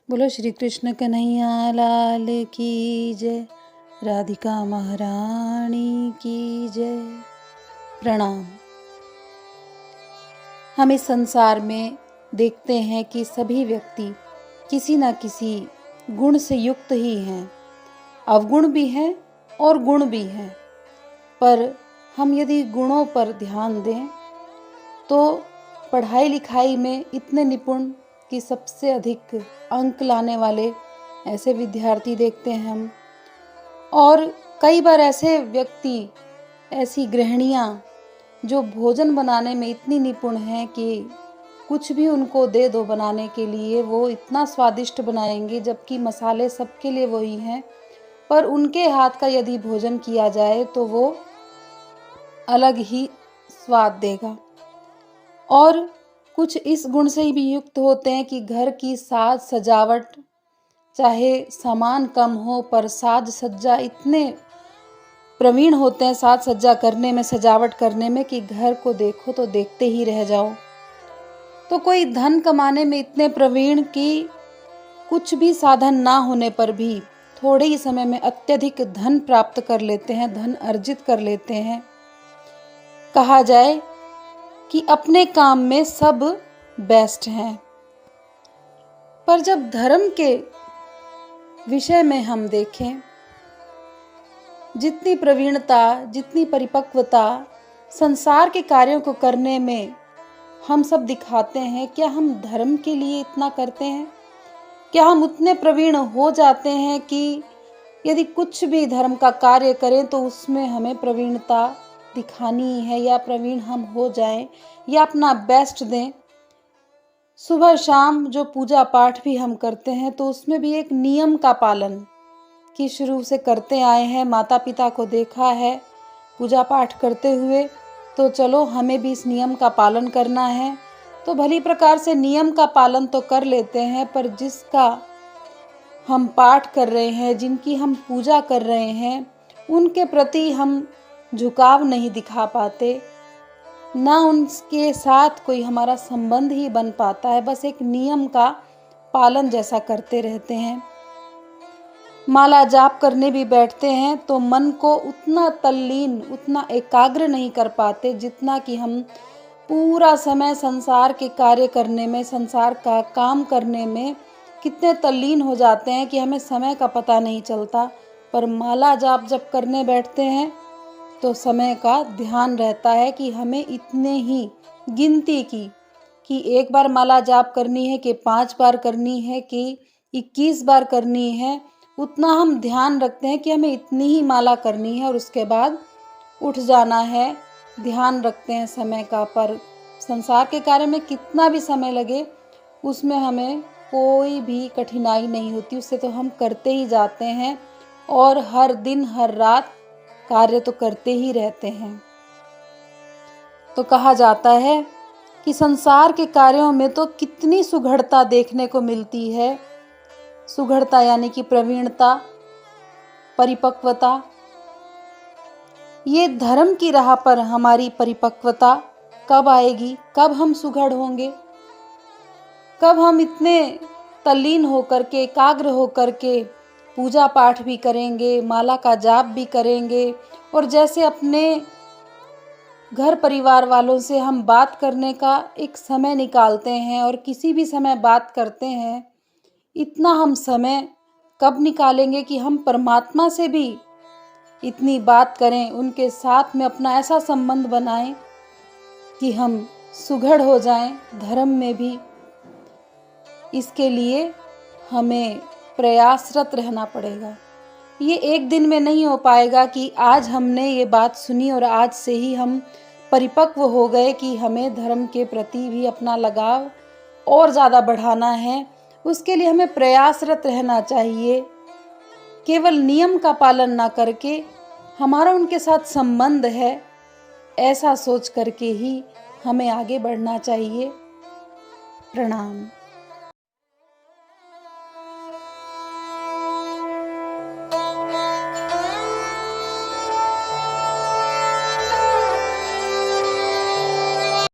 बोलो श्री कृष्ण कन्हैया लाल की जय। राधिका महारानी की जय। प्रणाम। हम इस संसार में देखते हैं कि सभी व्यक्ति किसी न किसी गुण से युक्त ही हैं। अवगुण भी हैं और गुण भी हैं, पर हम यदि गुणों पर ध्यान दें तो पढ़ाई लिखाई में इतने निपुण कि सबसे अधिक अंक लाने वाले ऐसे विद्यार्थी देखते हैं हम। और कई बार ऐसे व्यक्ति, ऐसी गृहिणियाँ जो भोजन बनाने में इतनी निपुण हैं कि कुछ भी उनको दे दो बनाने के लिए वो इतना स्वादिष्ट बनाएंगे, जबकि मसाले सबके लिए वही हैं, पर उनके हाथ का यदि भोजन किया जाए तो वो अलग ही स्वाद देगा। और कुछ इस गुण से भी युक्त होते हैं कि घर की साज सजावट, चाहे सामान कम हो पर साज सज्जा इतने प्रवीण होते हैं साज सज्जा करने में, सजावट करने में, कि घर को देखो तो देखते ही रह जाओ। तो कोई धन कमाने में इतने प्रवीण कि कुछ भी साधन ना होने पर भी थोड़े ही समय में अत्यधिक धन प्राप्त कर लेते हैं, धन अर्जित कर लेते हैं। कहा जाए कि अपने काम में सब बेस्ट हैं। पर जब धर्म के विषय में हम देखें, जितनी प्रवीणता, जितनी परिपक्वता संसार के कार्यों को करने में हम सब दिखाते हैं, क्या हम धर्म के लिए इतना करते हैं? क्या हम उतने प्रवीण हो जाते हैं कि यदि कुछ भी धर्म का कार्य करें तो उसमें हमें प्रवीणता दिखानी है, या प्रवीण हम हो जाएं, या अपना बेस्ट दें? सुबह शाम जो पूजा पाठ भी हम करते हैं तो उसमें भी एक नियम का पालन कि शुरू से करते आए हैं, माता पिता को देखा है पूजा पाठ करते हुए, तो चलो हमें भी इस नियम का पालन करना है। तो भली प्रकार से नियम का पालन तो कर लेते हैं, पर जिसका हम पाठ कर रहे हैं, जिनकी हम पूजा कर रहे हैं, उनके प्रति हम झुकाव नहीं दिखा पाते, ना उनके साथ कोई हमारा संबंध ही बन पाता है। बस एक नियम का पालन जैसा करते रहते हैं। माला जाप करने भी बैठते हैं तो मन को उतना तल्लीन, उतना एकाग्र नहीं कर पाते जितना कि हम पूरा समय संसार के कार्य करने में, संसार का काम करने में कितने तल्लीन हो जाते हैं कि हमें समय का पता नहीं चलता। पर माला जाप जब करने बैठते हैं तो समय का ध्यान रहता है कि हमें इतने ही गिनती की कि एक बार माला जाप करनी है कि 5 बार करनी है कि 21 बार करनी है, उतना हम ध्यान रखते हैं कि हमें इतनी ही माला करनी है और उसके बाद उठ जाना है। ध्यान रखते हैं समय का, पर संसार के कार्य में कितना भी समय लगे उसमें हमें कोई भी कठिनाई नहीं होती, उससे तो हम करते ही जाते हैं और हर दिन हर रात कार्य तो करते ही रहते हैं। तो कहा जाता है कि संसार के कार्यों में तो कितनी सुघड़ता देखने को मिलती है। सुघड़ता यानी कि प्रवीणता, परिपक्वता। ये धर्म की राह पर हमारी परिपक्वता कब आएगी? कब हम सुघड़ होंगे? कब हम इतने तल्लीन होकर के, एकाग्र होकर के पूजा पाठ भी करेंगे, माला का जाप भी करेंगे, और जैसे अपने घर परिवार वालों से हम बात करने का एक समय निकालते हैं और किसी भी समय बात करते हैं, इतना हम समय कब निकालेंगे कि हम परमात्मा से भी इतनी बात करें, उनके साथ में अपना ऐसा संबंध बनाएं कि हम सुघड़ हो जाएं धर्म में भी। इसके लिए हमें प्रयासरत रहना पड़ेगा। ये एक दिन में नहीं हो पाएगा कि आज हमने ये बात सुनी और आज से ही हम परिपक्व हो गए कि हमें धर्म के प्रति भी अपना लगाव और ज़्यादा बढ़ाना है। उसके लिए हमें प्रयासरत रहना चाहिए। केवल नियम का पालन ना करके हमारा उनके साथ संबंध है, ऐसा सोच करके ही हमें आगे बढ़ना चाहिए। प्रणाम।